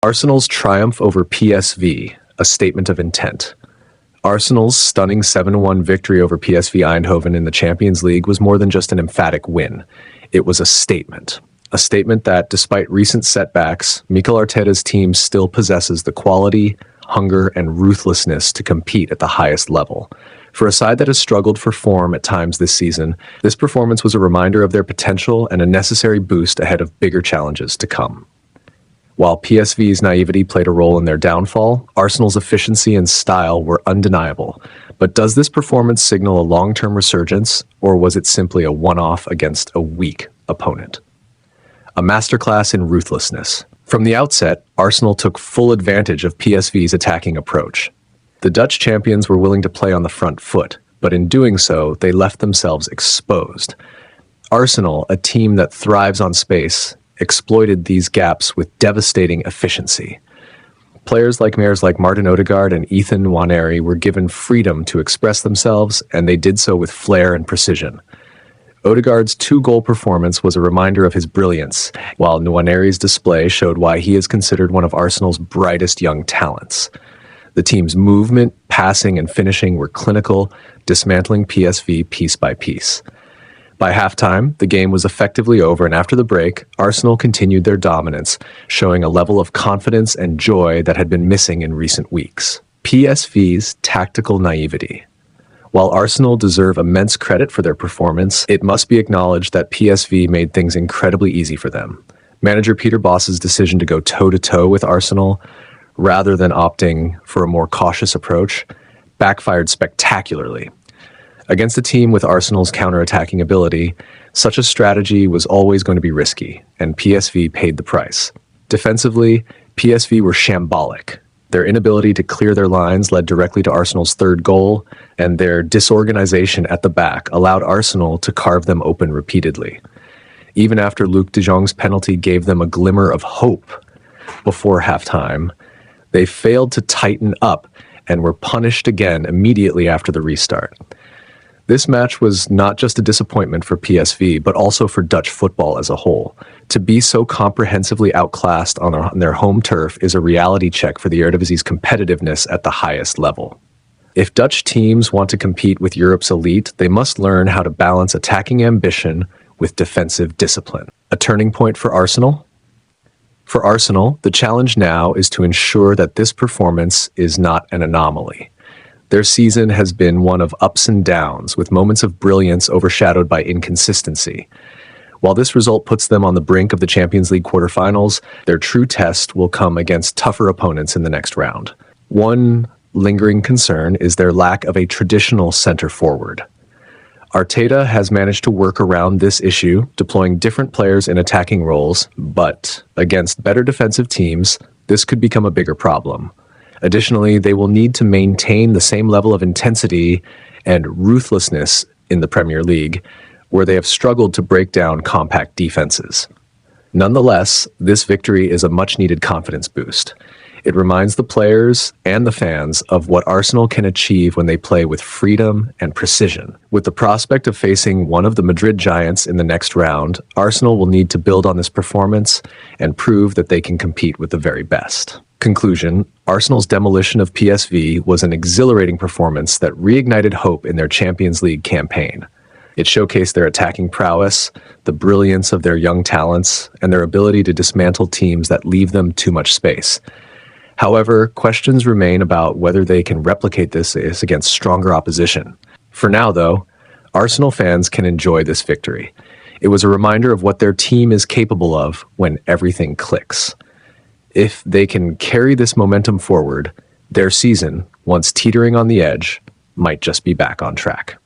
Arsenal's triumph over PSV, a statement of intent. Arsenal's stunning 7-1 victory over PSV Eindhoven in the Champions League was more than just an emphatic win. It was a statement. A statement that, despite recent setbacks, Mikel Arteta's team still possesses the quality, hunger, and ruthlessness to compete at the highest level. For a side that has struggled for form at times this season, this performance was a reminder of their potential and a necessary boost ahead of bigger challenges to come. While PSV's naivety played a role in their downfall, Arsenal's efficiency and style were undeniable. But does this performance signal a long-term resurgence, or was it simply a one-off against a weak opponent? A masterclass in ruthlessness. From the outset, Arsenal took full advantage of PSV's attacking approach. The Dutch champions were willing to play on the front foot, but in doing so, they left themselves exposed. Arsenal, a team that thrives on space, exploited these gaps with devastating efficiency. Players like Martin Odegaard and Ethan Nwaneri were given freedom to express themselves, and they did so with flair and precision. Odegaard's 2-goal performance was a reminder of his brilliance, while Nwaneri's display showed why he is considered one of Arsenal's brightest young talents. The team's movement, passing, and finishing were clinical, dismantling PSV piece by piece. By halftime, the game was effectively over, and after the break, Arsenal continued their dominance, showing a level of confidence and joy that had been missing in recent weeks. PSV's tactical naivety. While Arsenal deserve immense credit for their performance, it must be acknowledged that PSV made things incredibly easy for them. Manager Peter Bosz's decision to go toe-to-toe with Arsenal, rather than opting for a more cautious approach, backfired spectacularly. Against a team with Arsenal's counter-attacking ability, such a strategy was always going to be risky, and PSV paid the price. Defensively, PSV were shambolic. Their inability to clear their lines led directly to Arsenal's 3rd goal, and their disorganization at the back allowed Arsenal to carve them open repeatedly. Even after Luc de Jong's penalty gave them a glimmer of hope before halftime, they failed to tighten up and were punished again immediately after the restart. This match was not just a disappointment for PSV, but also for Dutch football as a whole. To be so comprehensively outclassed on their home turf is a reality check for the Eredivisie's competitiveness at the highest level. If Dutch teams want to compete with Europe's elite, they must learn how to balance attacking ambition with defensive discipline. A turning point for Arsenal? For Arsenal, the challenge now is to ensure that this performance is not an anomaly. Their season has been one of ups and downs, with moments of brilliance overshadowed by inconsistency. While this result puts them on the brink of the Champions League quarterfinals, their true test will come against tougher opponents in the next round. One lingering concern is their lack of a traditional center forward. Arteta has managed to work around this issue, deploying different players in attacking roles, but against better defensive teams, this could become a bigger problem. Additionally, they will need to maintain the same level of intensity and ruthlessness in the Premier League, where they have struggled to break down compact defenses. Nonetheless, this victory is a much-needed confidence boost. It reminds the players and the fans of what Arsenal can achieve when they play with freedom and precision. With the prospect of facing one of the Madrid giants in the next round, Arsenal will need to build on this performance and prove that they can compete with the very best. Conclusion: Arsenal's demolition of PSV was an exhilarating performance that reignited hope in their Champions League campaign. It showcased their attacking prowess, the brilliance of their young talents, and their ability to dismantle teams that leave them too much space. However, questions remain about whether they can replicate this against stronger opposition. For now, though, Arsenal fans can enjoy this victory. It was a reminder of what their team is capable of when everything clicks. If they can carry this momentum forward, their season, once teetering on the edge, might just be back on track.